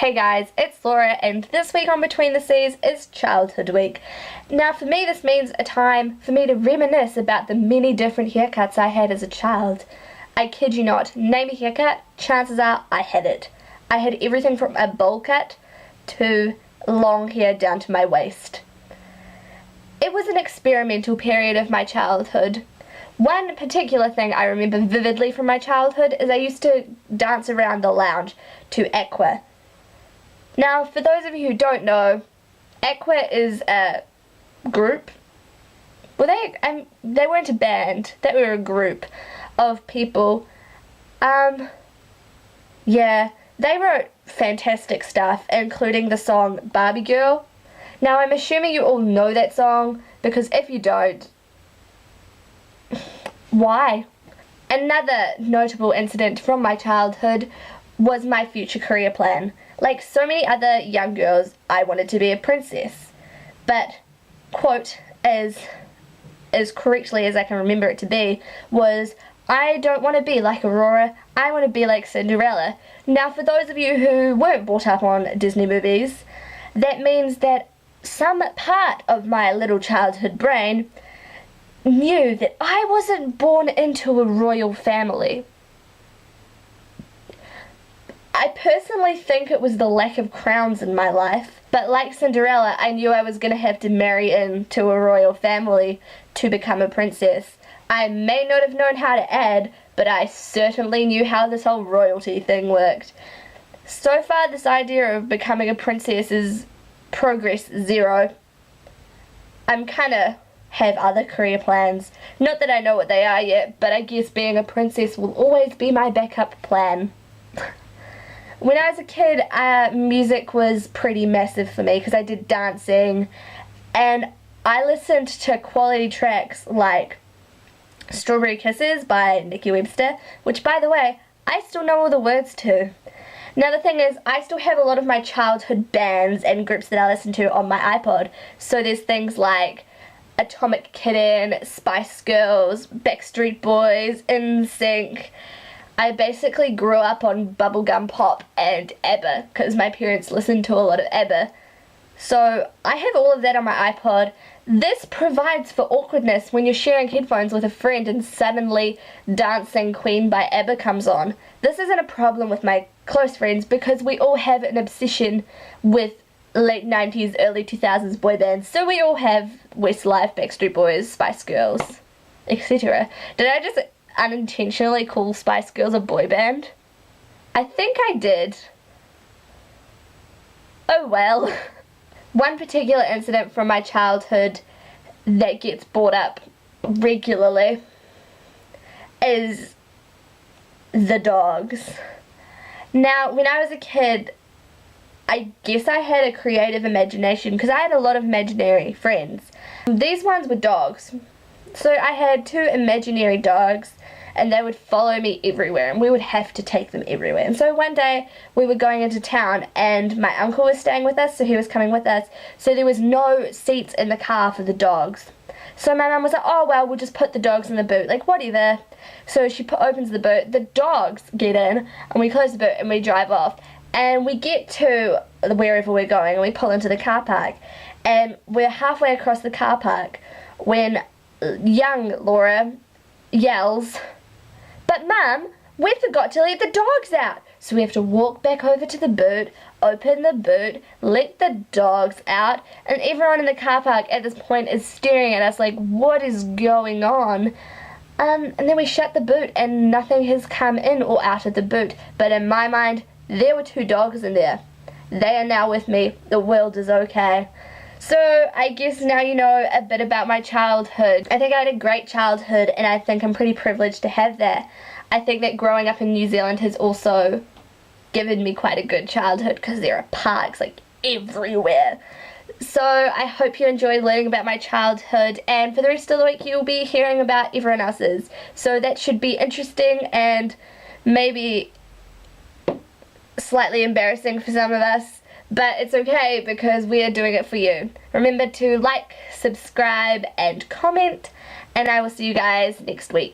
Hey guys, it's Laura, and this week on Between the Seas is Childhood Week. Now for me this means a time for me to reminisce about the many different haircuts I had as a child. I kid you not, name a haircut, chances are I had it. I had everything from a bowl cut to long hair down to my waist. It was an experimental period of my childhood. One particular thing I remember vividly from my childhood is I used to dance around the lounge to Aqua. Now, for those of you who don't know, Aqua is a group. Well, they weren't a band. They were a group of people. Yeah, they wrote fantastic stuff, including the song Barbie Girl. Now, I'm assuming you all know that song, because if you don't, why? Another notable incident from my childhood was my future career plan. Like so many other young girls, I wanted to be a princess. But, quote, as correctly as I can remember it to be, was, I don't want to be like Aurora, I want to be like Cinderella. Now, for those of you who weren't brought up on Disney movies, that means that some part of my little childhood brain knew that I wasn't born into a royal family. I personally think it was the lack of crowns in my life, but like Cinderella, I knew I was going to have to marry into a royal family to become a princess. I may not have known how to add, but I certainly knew how this whole royalty thing worked. So far, this idea of becoming a princess is progress zero. I'm kinda have other career plans. Not that I know what they are yet, but I guess being a princess will always be my backup plan. When I was a kid, music was pretty massive for me because I did dancing, and I listened to quality tracks like Strawberry Kisses by Nikki Webster, which, by the way, I still know all the words to. Now the thing is, I still have a lot of my childhood bands and groups that I listen to on my iPod, so there's things like Atomic Kitten, Spice Girls, Backstreet Boys, NSYNC. I basically grew up on bubblegum pop and ABBA because my parents listened to a lot of ABBA. So I have all of that on my iPod. This provides for awkwardness when you're sharing headphones with a friend and suddenly Dancing Queen by ABBA comes on. This isn't a problem with my close friends because we all have an obsession with late 90s, early 2000s boy bands. So we all have Westlife, Backstreet Boys, Spice Girls, etc. Did I just unintentionally call Spice Girls a boy band? I think I did. Oh well. One particular incident from my childhood that gets brought up regularly is the dogs. Now, when I was a kid, I guess I had a creative imagination because I had a lot of imaginary friends. These ones were dogs. So I had two imaginary dogs, and they would follow me everywhere, and we would have to take them everywhere. And so one day we were going into town, and my uncle was staying with us, so he was coming with us, so there was no seats in the car for the dogs. So my mum was like, oh well, we'll just put the dogs in the boot, like whatever. So she opens the boot, the dogs get in, and we close the boot and we drive off. And we get to wherever we're going, and we pull into the car park, and we're halfway across the car park when young Laura yells, but Mum, we forgot to let the dogs out. So we have to walk back over to the boot, open the boot, let the dogs out, and everyone in the car park at this point is staring at us like, what is going on? And then we shut the boot and nothing has come in or out of the boot. But in my mind, there were two dogs in there. They are now with me. The world is okay. So I guess now you know a bit about my childhood. I think I had a great childhood, and I think I'm pretty privileged to have that. I think that growing up in New Zealand has also given me quite a good childhood because there are parks like everywhere. So I hope you enjoyed learning about my childhood, and for the rest of the week you'll be hearing about everyone else's. So that should be interesting and maybe slightly embarrassing for some of us. But it's okay because we are doing it for you. Remember to like, subscribe, and comment, and I will see you guys next week.